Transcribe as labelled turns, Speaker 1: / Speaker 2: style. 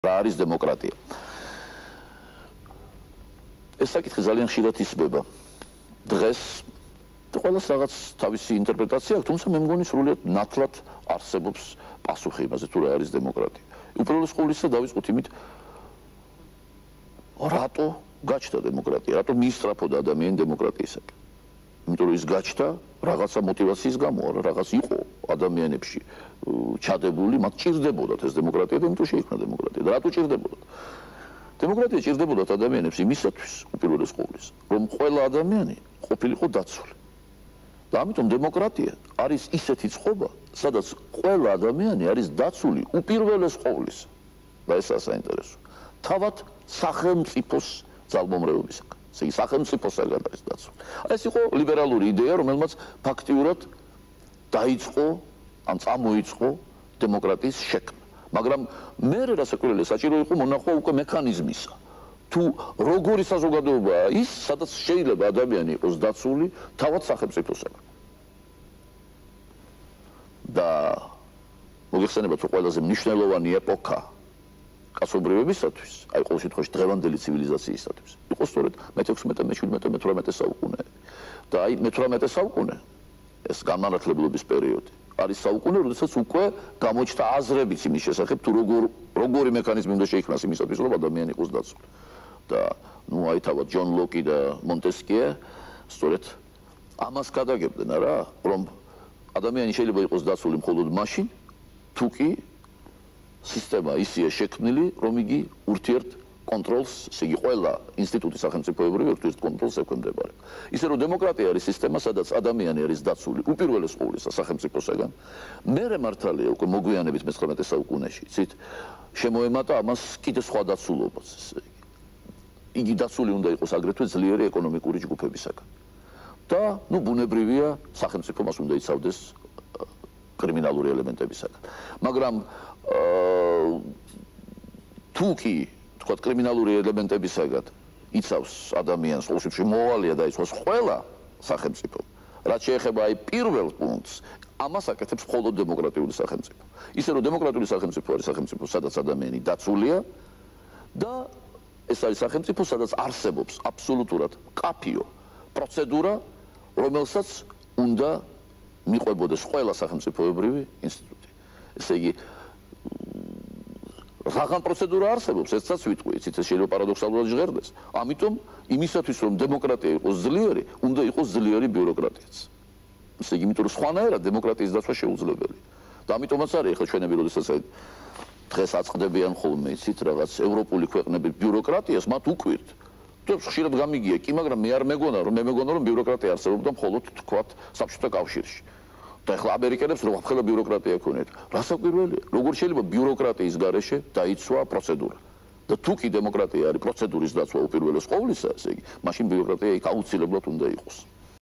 Speaker 1: რა არის დემოკრატია. ეს საკითხი ძალიან ხშირად ისმება. დღეს ყველას რაღაც თავისი ინტერპრეტაცია აქვს, თუმცა მე მგონი სრულიად ნათლად არსებობს პასუხი იმაზე, თუ რა არის დემოკრატია. უპირველეს ყოვლისა დავიწყოთ იმით, რატო გაჩნდა დემოკრატია, რატო მიისწრაფოდა ადამიანი დემოკრატიისაკენ. იმიტომ რომ ის გაჩნდა რაღაცა мотиваციის გამო, რაღაც იყო ადამიანებში ჩადებული, მათ ჭირდებოდათ ეს დემოკრატია და იმიტომ შეიქმნა დემოკრატია. და რატო ჭირდებოდათ? დემოკრატია ჭირდებოდათ ადამიანებს იმისათვის, უპირველეს ყოვლისა, რომ ყველა ადამიანი ყოფილიყო დაცული. და ამიტომ დემოკრატია არის ისეთი წყობა, სადაც ყველა ადამიანი არის დაცული უპირველეს ყოვლისა. და ესაა საინტერესო. თავად სახელმწიფოს ძალმომრევებისაგან. ესე იგი სახელმწიფოსაგან არის დაცული. ეს იყო ლიბერალური იდეა, რომელმაც ფაქტიურად დაიწყო ან წამოიწყო დემოკრატიის შექმნა. მაგრამ მერე რასაკვირველია, საჭირო იყო მონახვა უკვე მექანიზმისა. თუ როგორი საზოგადოებაა ის, სადაც შეიძლება ადამიანი იყოს დაცული თავად სახელმწიფოსაგან. და მოგეხსენებათ, რომ ყველაზე მნიშვნელოვანი ეპოქა კაცობრიობისათვის, აი ყოველ შემთხვევაში დღევანდელი ცივილიზაციისათვის, იყო სწორედ მე-16, მე-17, მე-18 საუკუნეები. და აი მე-18 საუკუნე, ეს განმანათლებლობის პერიოდი, არის საუკუნე, როდესაც უკვე გამოჩნდა აზრებიც იმის შესახებ, თუ როგორი მექანიზმი უნდა შეიქმნას იმისათვის, რომ ადამიანი იყოს დაცული. და ნუ აი თავად ჯონ ლოკი და მონტესკიე სწორედ ამას გადაგებდნენ რა, რომ ადამიანი შეიძლება იყოს დაცული მხოლოდ მაშინ, თუ კი სისტემა ისეა შექმნილი, რომ იგი ურთიერთ კონტროლს, ესე იგი ყველა ინსტიტუტი სახელმწიფოებრივი ურთიერთ კონტროლს ექვემდებარება. ისე რომ დემოკრატია არის სისტემა, სადაც ადამიანი არის დაცული უპირველეს ყოვლისა სახელმწიფოსაგან. მერე მართალია უკვე მოგვიანებით მე-19 საუკუნეში, იცით, შემოემატა ამას კიდე სხვა დაცულობაც, ესე იგი. იგი დაცული უნდა იყოს აგრეთვე ძლიერი ეკონომიკური ჯგუფებისაგან. და, ნუ, ბუნებრივია, სახელმწიფო მას უნდა იცავდეს კრიმინალური ელემენტებისაგან. მაგრამ თუ კი, თქვათ, კრიმინალური ელემენტებისაგან იცავს ადამიანს, ყოველ შემთხვევაში მოვალია დაიცვას ყველა სახელმწიფო. რაც შეეხება აი პირველ პუნქტს, ამას აკეთებს მხოლოდ დემოკრატიული სახელმწიფო. ისე რომ დემოკრატიული სახელმწიფო არის სახელმწიფო, სადაც ადამიანი დაცულია და ეს არის სახელმწიფო, სადაც არსებობს აბსოლუტურად კაფიო პროცედურა, რომელსაც უნდა მიყვებოდეს ყველა სახელმწიფოებრივი ინსტიტუტი. ესე იგი, რაგან პროცედურა არსებობს, ეცაც ვიტყვი, იცით, ეს შეიძლება პარადოქსალურად ჟღერდეს. ამიტომ იმისათვის, რომ დემოკრატია იყოს ძლიერი, უნდა იყოს ძლიერი ბიუროკრატიაც. ესე იგი, იმიტომ რომ სხვანაირად დემოკრატიის დაცვა შეუძლებელია. და ამიტომაც არის ახლა ჩვენები, როდესაც დღეს აწყდებიან ხოლმე, იცით, რაღაც ევროპული ქვეყნები ბიუროკრატიას, მათ უკვირთ. ხშირად გამიგია კი, მაგრამ მე არ მეგონა, რომ ბიუროკრატია არსებობდა მხოლოდ, თქვათ, საბჭოთა კავშირში. და ახლა ამერიკელებს რო ახლა ბიუროკრატია ქონიათ. რასაკვირველია, როგორ შეიძლება ბიუროკრატიის გარეშე დაიცვა პროცედურა. და თუ კი დემოკრატია არის პროცედურის დაცვა უპირველეს ყოვლისა, ესე იგი, მაშინ ბიუროკრატია იქ აუცილებლად უნდა იყოს.